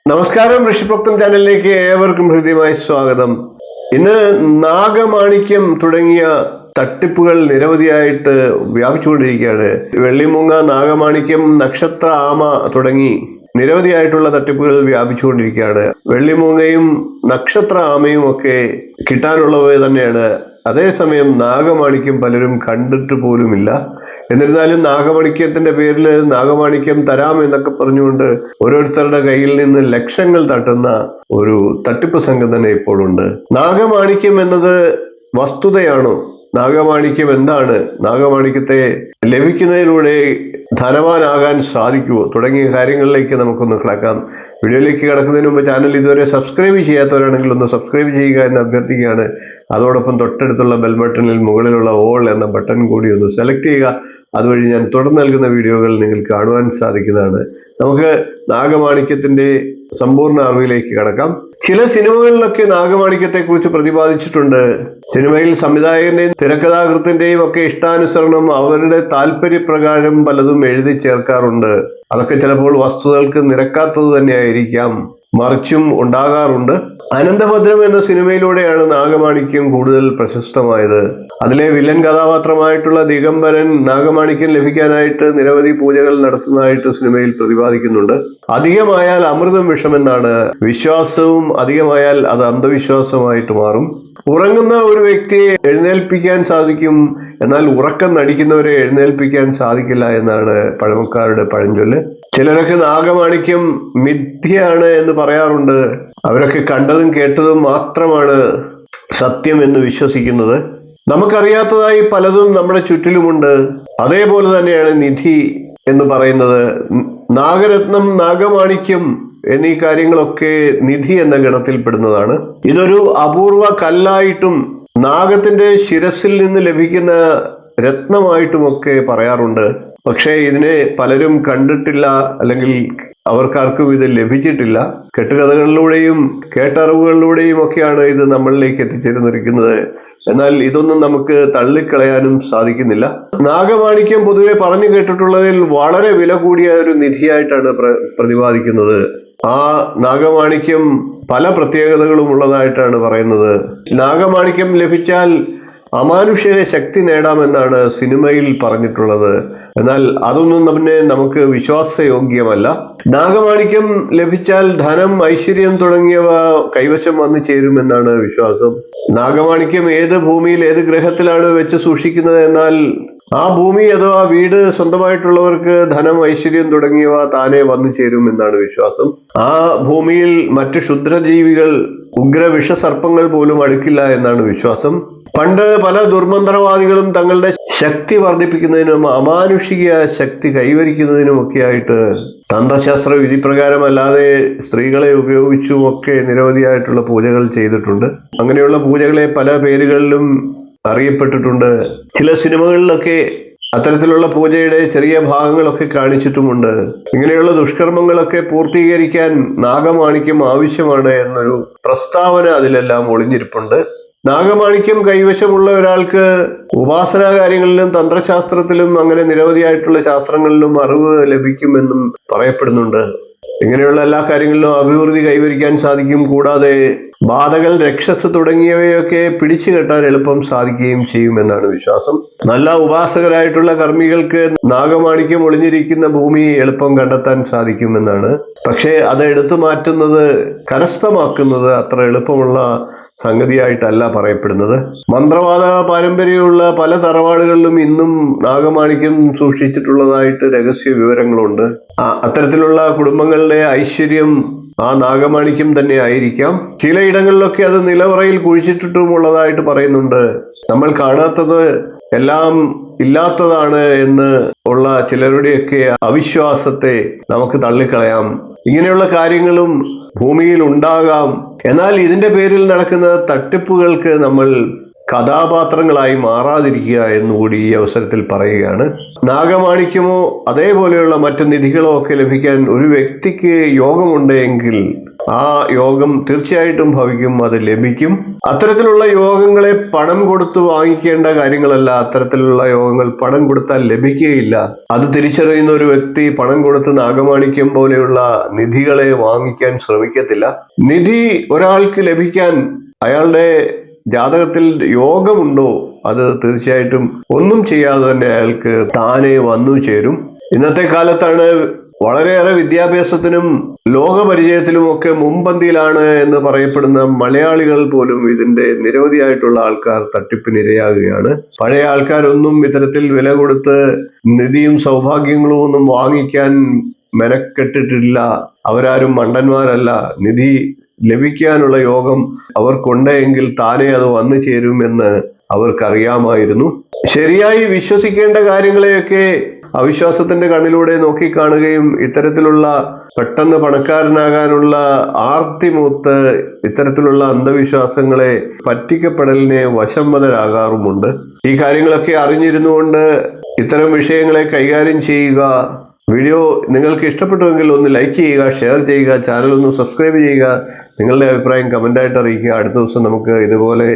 നമസ്കാരം, ഋഷിപ്രോക്തം ചാനലിലേക്ക് ഏവർക്കും ഹൃദ്യമായ സ്വാഗതം. ഇന്ന് നാഗമാണിക്യം തുടങ്ങിയ തട്ടിപ്പുകൾ നിരവധിയായിട്ട് വ്യാപിച്ചുകൊണ്ടിരിക്കുകയാണ്. വെള്ളിമൂങ്ങ, നാഗമാണിക്യം, നക്ഷത്ര ആമ തുടങ്ങി നിരവധിയായിട്ടുള്ള തട്ടിപ്പുകൾ വ്യാപിച്ചുകൊണ്ടിരിക്കുകയാണ്. വെള്ളിമൂങ്ങയും നക്ഷത്ര ആമയും ഒക്കെ കിട്ടാനുള്ളവ തന്നെയാണ്. അതേസമയം നാഗമാണിക്യം പലരും കണ്ടിട്ട് പോലുമില്ല. എന്നിരുന്നാലും നാഗമാണിക്യത്തിന്റെ പേരിൽ നാഗമാണിക്യം തരാം എന്നൊക്കെ പറഞ്ഞുകൊണ്ട് ഓരോരുത്തരുടെ കയ്യിൽ നിന്ന് ലക്ഷങ്ങൾ തട്ടുന്ന ഒരു തട്ടിപ്പ് സംഘം തന്നെ ഇപ്പോൾ ഉണ്ട്. നാഗമാണിക്യം എന്നത് വസ്തുതയാണോ? നാഗമാണിക്യം എന്താണ്? നാഗമാണിക്യത്തെ ലഭിക്കുന്നതിലൂടെ ധനവാനാകാൻ സാധിക്കുമോ? തുടങ്ങിയ കാര്യങ്ങളിലേക്ക് നമുക്കൊന്ന് കിടക്കാം. വീഡിയോയിലേക്ക് കിടക്കുന്നതിന് മുമ്പ് ചാനൽ ഇതുവരെ സബ്സ്ക്രൈബ് ചെയ്യാത്തവരാണെങ്കിൽ ഒന്ന് സബ്സ്ക്രൈബ് ചെയ്യുക എന്ന് അഭ്യർത്ഥിക്കുകയാണ്. അതോടൊപ്പം തൊട്ടടുത്തുള്ള ബെൽ ബട്ടണിൽ മുകളിലുള്ള ഓൾ എന്ന ബട്ടൺ കൂടി ഒന്ന് സെലക്ട് ചെയ്യുക. അതുവഴി ഞാൻ തുടർന്ന് നൽകുന്ന വീഡിയോകൾ നിങ്ങൾക്ക് കാണുവാൻ സാധിക്കുന്നതാണ്. നമുക്ക് നാഗമാണിക്യത്തിന്റെ സമ്പൂർണ്ണ അറിവിലേക്ക് കടക്കാം. ചില സിനിമകളിലൊക്കെ നാഗമാണിക്യത്തെ കുറിച്ച് പ്രതിപാദിച്ചിട്ടുണ്ട്. സിനിമയിൽ സംവിധായകന്റെയും തിരക്കഥാകൃത്തിന്റെയും ഒക്കെ ഇഷ്ടാനുസരണം അവരുടെ താല്പര്യപ്രകാരം പലതും എഴുതി ചേർക്കാറുണ്ട്. അതൊക്കെ ചിലപ്പോൾ വസ്തുതകൾക്ക് നിരക്കാത്തത് തന്നെയായിരിക്കാം, മറിച്ചും ഉണ്ടാകാറുണ്ട്. അനന്തഭദ്രം എന്ന സിനിമയിലൂടെയാണ് നാഗമാണിക്യം കൂടുതൽ പ്രശസ്തമായത്. അതിലെ വില്ലൻ കഥാപാത്രമായിട്ടുള്ള ദിഗംബരൻ നാഗമാണിക്യം ലഭിക്കാനായിട്ട് നിരവധി പൂജകൾ നടത്തുന്നതായിട്ട് സിനിമയിൽ പ്രതിപാദിക്കുന്നുണ്ട്. അധികമായാൽ അമൃതം വിഷമെന്നാണ് വിശ്വാസവും അധികമായാൽ അത് അന്ധവിശ്വാസമായിട്ട് മാറും. ഉറങ്ങുന്ന ഒരു വ്യക്തിയെ എഴുന്നേൽപ്പിക്കാൻ സാധിക്കും, എന്നാൽ ഉറക്കം നടിക്കുന്നവരെ എഴുന്നേൽപ്പിക്കാൻ സാധിക്കില്ല എന്നാണ് പഴമക്കാരുടെ പഴഞ്ചൊല്ല്. ചിലരൊക്കെ നാഗമാണിക്യം മിഥ്യയാണ് എന്ന് പറയാറുണ്ട്. അവരൊക്കെ കണ്ടതും കേട്ടതും മാത്രമാണ് സത്യം എന്ന് വിശ്വസിക്കുന്നത്. നമുക്കറിയാത്തതായി പലതും നമ്മുടെ ചുറ്റിലുമുണ്ട്. അതേപോലെ തന്നെയാണ് നിധി എന്ന് പറയുന്നത്. നാഗരത്നം, നാഗമാണിക്യം എന്നീ കാര്യങ്ങളൊക്കെ നിധി എന്ന ഗണത്തിൽപ്പെടുന്നതാണ്. ഇതൊരു അപൂർവ കല്ലായിട്ടും നാഗത്തിന്റെ ശിരസിൽ നിന്ന് ലഭിക്കുന്ന രത്നമായിട്ടുമൊക്കെ പറയാറുണ്ട്. പക്ഷേ ഇതിനെ പലരും കണ്ടിട്ടില്ല, അല്ലെങ്കിൽ അവർക്കാർക്കും ഇത് ലഭിച്ചിട്ടില്ല. കെട്ടുകഥകളിലൂടെയും കേട്ടറിവുകളിലൂടെയും ഒക്കെയാണ് ഇത് നമ്മളിലേക്ക് എത്തിച്ചേർന്നിരിക്കുന്നത്. എന്നാൽ ഇതൊന്നും നമുക്ക് തള്ളിക്കളയാനും സാധിക്കുന്നില്ല. നാഗമാണിക്യം പൊതുവെ പറഞ്ഞു കേട്ടിട്ടുള്ളതിൽ വളരെ വില കൂടിയ ഒരു നിധിയായിട്ടാണ് പ്രതിപാദിക്കുന്നത്. ആ നാഗമാണിക്യം പല പ്രത്യേകതകളും ഉള്ളതായിട്ടാണ് പറയുന്നത്. നാഗമാണിക്യം ലഭിച്ചാൽ അമാനുഷിക ശക്തി നേടാമെന്നാണ് സിനിമയിൽ പറഞ്ഞിട്ടുള്ളത്. എന്നാൽ അതൊന്നും നമുക്ക് വിശ്വാസയോഗ്യമല്ല. നാഗമാണിക്യം ലഭിച്ചാൽ ധനം, ഐശ്വര്യം തുടങ്ങിയവ കൈവശം വന്നു ചേരുമെന്നാണ് വിശ്വാസം. നാഗമാണിക്യം ഏത് ഭൂമിയിൽ, ഏത് ഗ്രഹത്തിലാണ് വെച്ച് സൂക്ഷിക്കുന്നത് എന്നാൽ ആ ഭൂമി അഥവാ വീട് സ്വന്തമായിട്ടുള്ളവർക്ക് ധനം, ഐശ്വര്യം തുടങ്ങിയവ താനെ വന്നു ചേരുമെന്നാണ് വിശ്വാസം. ആ ഭൂമിയിൽ മറ്റു ക്ഷുദ്രജീവികൾ, ഉഗ്ര വിഷസർപ്പങ്ങൾ പോലും അടുക്കില്ല എന്നാണ് വിശ്വാസം. പണ്ട് പല ദുർമന്ത്രവാദികളും തങ്ങളുടെ ശക്തി വർദ്ധിപ്പിക്കുന്നതിനും അമാനുഷിക ശക്തി കൈവരിക്കുന്നതിനുമൊക്കെയായിട്ട് തന്ത്രശാസ്ത്ര വിധിപ്രകാരമല്ലാതെ സ്ത്രീകളെ ഉപയോഗിച്ചുമൊക്കെ നിരവധിയായിട്ടുള്ള പൂജകൾ ചെയ്തിട്ടുണ്ട്. അങ്ങനെയുള്ള പൂജകളെ പല പേരുകളിലും അറിയപ്പെട്ടിട്ടുണ്ട്. ചില സിനിമകളിലൊക്കെ അത്തരത്തിലുള്ള പൂജയുടെ ചെറിയ ഭാഗങ്ങളൊക്കെ കാണിച്ചിട്ടുമുണ്ട്. ഇങ്ങനെയുള്ള ദുഷ്കർമ്മങ്ങളൊക്കെ പൂർത്തീകരിക്കാൻ നാഗമാണിക്യം ആവശ്യമാണ് എന്നൊരു പ്രസ്താവന അതിലെല്ലാം ഒളിഞ്ഞിരിപ്പുണ്ട്. നാഗമാണിക്യം കൈവശമുള്ള ഒരാൾക്ക് ഉപാസനാ കാര്യങ്ങളിലും തന്ത്രശാസ്ത്രത്തിലും അങ്ങനെ നിരവധിയായിട്ടുള്ള ശാസ്ത്രങ്ങളിലും അറിവ് ലഭിക്കുമെന്നും പറയപ്പെടുന്നുണ്ട്. ഇങ്ങനെയുള്ള എല്ലാ കാര്യങ്ങളിലും അഭിവൃദ്ധി കൈവരിക്കാൻ സാധിക്കും. കൂടാതെ ബാധകൾ, രക്ഷസ് തുടങ്ങിയവയൊക്കെ പിടിച്ചു കെട്ടാൻ എളുപ്പം സാധിക്കുകയും ചെയ്യുമെന്നാണ് വിശ്വാസം. നല്ല ഉപാസകരായിട്ടുള്ള കർമ്മികൾക്ക് നാഗമാണിക്യം ഒളിഞ്ഞിരിക്കുന്ന ഭൂമി എളുപ്പം കണ്ടെത്താൻ സാധിക്കുമെന്നാണ്. പക്ഷേ അത് എടുത്തു മാറ്റുന്നത്, കരസ്ഥമാക്കുന്നത് അത്ര എളുപ്പമുള്ള സംഗതിയായിട്ടല്ല പറയപ്പെടുന്നത്. മന്ത്രവാദ പാരമ്പര്യമുള്ള പല തറവാടുകളിലും ഇന്നും നാഗമാണിക്യം സൂക്ഷിച്ചിട്ടുള്ളതായിട്ട് രഹസ്യ വിവരങ്ങളുണ്ട്. അത്തരത്തിലുള്ള കുടുംബങ്ങളുടെ ഐശ്വര്യം ആ നാഗമാണിക്യം തന്നെ ആയിരിക്കാം. ചിലയിടങ്ങളിലൊക്കെ അത് നിലവറയിൽ കുഴിച്ചിട്ടിട്ടുമുള്ളതായിട്ട് പറയുന്നുണ്ട്. നമ്മൾ കാണാത്തത് എല്ലാം ഇല്ലാത്തതാണ് എന്ന് ഉള്ള ചിലരുടെയൊക്കെ അവിശ്വാസത്തെ നമുക്ക് തള്ളിക്കളയാം. ഇങ്ങനെയുള്ള കാര്യങ്ങളും ഭൂമിയിൽ ഉണ്ടാകാം. എന്നാൽ ഇതിന്റെ പേരിൽ നടക്കുന്ന തട്ടിപ്പുകൾക്ക് നമ്മൾ കഥാപാത്രങ്ങളായി മാറാതിരിക്കുക എന്നുകൂടി ഈ അവസരത്തിൽ പറയുകയാണ്. നാഗമാണിക്യമോ അതേപോലെയുള്ള മറ്റു നിധികളോ ഒക്കെ ലഭിക്കാൻ ഒരു വ്യക്തിക്ക് യോഗമുണ്ടെങ്കിൽ ആ യോഗം തീർച്ചയായിട്ടും ഭവിക്കും, അത് ലഭിക്കും. അത്തരത്തിലുള്ള യോഗങ്ങളെ പണം കൊടുത്ത് വാങ്ങിക്കേണ്ട കാര്യങ്ങളല്ല. അത്തരത്തിലുള്ള യോഗങ്ങൾ പണം കൊടുത്താൽ ലഭിക്കുകയില്ല. അത് തിരിച്ചറിയുന്ന ഒരു വ്യക്തി പണം കൊടുത്ത് നാഗമാണിക്യം പോലെയുള്ള നിധികളെ വാങ്ങിക്കാൻ ശ്രമിക്കത്തില്ല. നിധി ഒരാൾക്ക് ലഭിക്കാൻ അയാളുടെ ജാതകത്തിൽ യോഗമുണ്ടോ, അത് തീർച്ചയായിട്ടും ഒന്നും ചെയ്യാതെ തന്നെ അയാൾക്ക് താനെ വന്നു ചേരും. ഇന്നത്തെ കാലത്താണ് വളരെയേറെ വിദ്യാഭ്യാസത്തിനും ലോകപരിചയത്തിലും ഒക്കെ മുൻപന്തിയിലാണ് എന്ന് പറയപ്പെടുന്ന മലയാളികൾ പോലും ഇതിന്റെ നിരവധിയായിട്ടുള്ള ആൾക്കാർ തട്ടിപ്പിനിരയാകുകയാണ്. പഴയ ആൾക്കാരൊന്നും ഇത്തരത്തിൽ വില കൊടുത്ത് നിധിയും സൗഭാഗ്യങ്ങളും ഒന്നും വാങ്ങിക്കാൻ മെനക്കെട്ടിട്ടില്ല. അവരാരും മണ്ടന്മാരല്ല. നിധി ലഭിക്കാനുള്ള യോഗം അവർക്കുണ്ടെങ്കിൽ താനേ അത് വന്നു ചേരുമെന്ന് അവർക്കറിയാമായിരുന്നു. ശരിയായി വിശ്വസിക്കേണ്ട കാര്യങ്ങളെയൊക്കെ അവിശ്വാസത്തിന്റെ കണ്ണിലൂടെ നോക്കിക്കാണുകയും ഇത്തരത്തിലുള്ള പെട്ടെന്ന് പണക്കാരനാകാനുള്ള ആർത്തിമൂത്ത് ഇത്തരത്തിലുള്ള അന്ധവിശ്വാസങ്ങളെ പറ്റിക്കപ്പെടലിനെ വശംവദരാകാറുമുണ്ട്. ഈ കാര്യങ്ങളൊക്കെ അറിഞ്ഞിരുന്നുകൊണ്ട് ഇത്തരം വിഷയങ്ങളെ കൈകാര്യം ചെയ്യുക. വീഡിയോ നിങ്ങൾക്ക് ഇഷ്ടപ്പെട്ടുവെങ്കിൽ ഒന്ന് ലൈക്ക് ചെയ്യുക, ഷെയർ ചെയ്യുക, ചാനൽ ഒന്ന് സബ്സ്ക്രൈബ് ചെയ്യുക, നിങ്ങളുടെ അഭിപ്രായം കമൻ്റായിട്ട് അറിയിക്കുക. അടുത്ത ദിവസം നമുക്ക് ഇതുപോലെ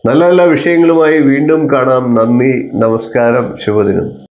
നല്ല നല്ല വിഷയങ്ങളുമായി വീണ്ടും കാണാം. നന്ദി, നമസ്കാരം, ശുഭദിനം.